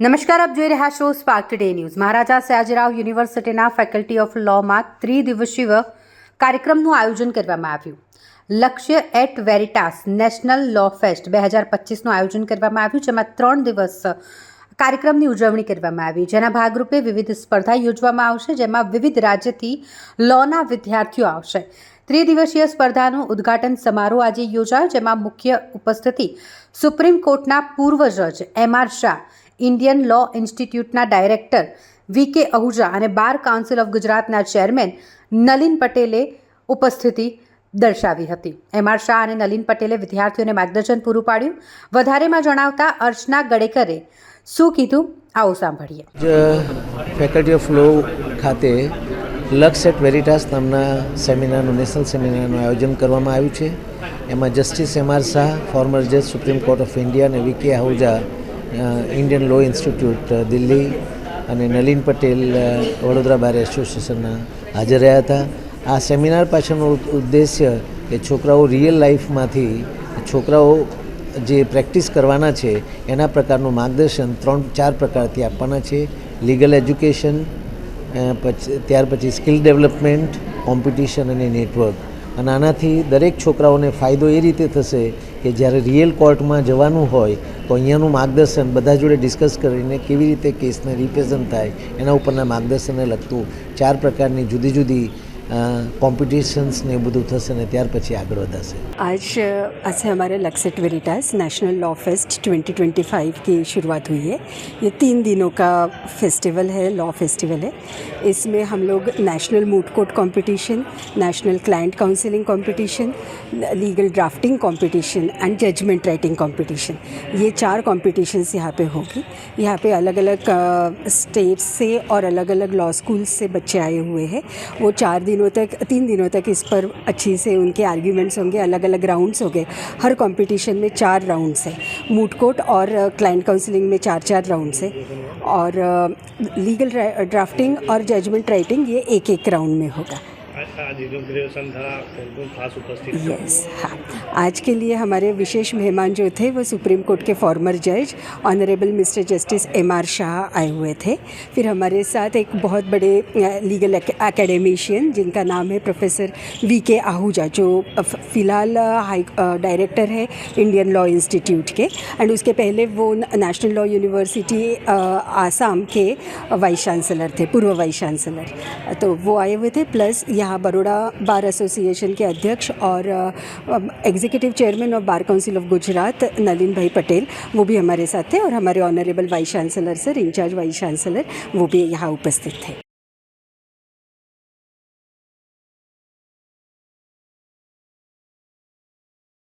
નમસ્કાર, આપ જોઈ રહ્યા છો spark today news. Maharaja Sayajirao યુનિવર્સિટીના ફેકલ્ટી ઓફ લોમાં ત્રિદિવસીય કાર્યક્રમનું આયોજન કરવામાં આવ્યું। લક્ષ્ય એટ વેરિટાસ નેશનલ લો ફેસ્ટ 2025નું આયોજન કરવામાં આવ્યું, જેમાં 3 દિવસ કાર્યક્રમની ઉજવણી કરવામાં આવી, જેના ભાગરૂપે વિવિધ સ્પર્ધા યોજવામાં આવશે, જેમાં વિવિધ રાજ્યથી લોના વિદ્યાર્થીઓ આવશે। ત્રિદિવસીય સ્પર્ધાનું ઉદ્ઘાટન સમારોહ આજે યોજાયો, જેમાં મુખ્ય ઉપસ્થિતિ સુપ્રીમ કોર્ટના પૂર્વ જજ એમ.આર. શાહ, ઇન્ડિયન લો ઇન્સ્ટિટ્યૂટના ડાયરેક્ટર વી.કે. આહુજા અને બાર કાઉન્સિલ ઓફ ગુજરાતના ચેરમેન નલિન પટેલે ઉપસ્થિતિ દર્શાવી હતી। એમ.આર. શાહ અને નલિન પટેલે વિદ્યાર્થીઓને માર્ગદર્શન પૂરું પાડ્યું। વધારેમાં જણાવતા અર્ચના ગડેકરે શું કીધું, આવો સાંભળીએ। ફેકલ્ટી ઓફ લો ખાતે લક્ષ્ય એટ વેરિટાસ નામના સેમિનારનું નેશનલ સેમિનારનું આયોજન કરવામાં આવ્યું છે। એમાં જસ્ટિસ એમ.આર. શાહ, ફોર્મર જજ સુપ્રીમ કોર્ટ ઓફ ઇન્ડિયા, અને વી.કે. આહુજા, ઇન્ડિયન લો ઇન્સ્ટિટ્યૂટ દિલ્હી, અને નલિન પટેલ, વડોદરા બાર એસોસિએશનના હાજર રહ્યા હતા। આ સેમિનાર પાછળનો ઉદ્દેશ્ય કે છોકરાઓ રિયલ લાઈફમાંથી છોકરાઓ જે પ્રેક્ટિસ કરવાના છે એના પ્રકારનું માર્ગદર્શન 3-4 પ્રકારથી આપવાના છે। લીગલ એજ્યુકેશન, ત્યાર પછી સ્કિલ ડેવલપમેન્ટ, કોમ્પિટિશન અને નેટવર્ક। અને આનાથી દરેક છોકરાઓને ફાયદો એ રીતે થશે કે જ્યારે રિયલ કોર્ટમાં જવાનું હોય તો અહીંયાનું માર્ગદર્શન બધા જોડે ડિસ્કસ કરીને કેવી રીતે કેસને રિપ્રેઝન્ટ થાય એના ઉપરના માર્ગદર્શનને લગતું 4 પ્રકારની જુદી જુદી कॉम्पिटिशन्स ने બધું થશે ને ત્યાર પછી આગળ વધાશે। आज से हमारे Lakshya at Veritas National Law Fest 2025 की शुरुआत हुई है। ये 3 दिनों का फेस्टिवल है, लॉ फेस्टिवल है। इसमें हम लोग national moot court competition, national client counselling competition, legal drafting competition and judgement writing competition, ये 4 कॉम्पिटिशन्स यहाँ पे होगी। यहाँ पे अलग अलग स्टेट से और अलग अलग लॉ स्कूल्स से बच्चे आए हुए हैं। वो 3 दिनों तक इस पर अच्छी से उनके आर्ग्यूमेंट्स होंगे, अलग अलग राउंड्स होंगे। हर कंपटीशन में 4 राउंड्स है। मूट कोर्ट और क्लाइंट काउंसलिंग में 4-4 राउंड्स है, और लीगल ड्राफ्टिंग और जजमेंट राइटिंग ये 1-1 राउंड में होगा। यस, हाँ। आज के लिए हमारे विशेष मेहमान जो थे वो सुप्रीम कोर्ट के फॉर्मर जज honourable mister justice MR. Shah आए हुए थे। फिर हमारे साथ एक बहुत बड़े लीगल एकेडमिशियन जिनका नाम है प्रोफेसर वी.के. आहूजा, जो फ़िलहाल डायरेक्टर है इंडियन लॉ इंस्टीट्यूट के, एंड उसके पहले वो नेशनल लॉ यूनिवर्सिटी आसाम के वाइस चांसलर थे, पूर्व वाइस चांसलर। तो वो आए हुए थे। प्लस यहाँ बड़ौदा बार एसोसिएशन के अध्यक्ष और executive chairman of bar council of Gujarat Nalin bhai Patel, वो भी हमारे साथ थे, और हमारे honourable vice chancellor sir, in charge vice chancellor, वो भी यहाँ उपस्थित थे।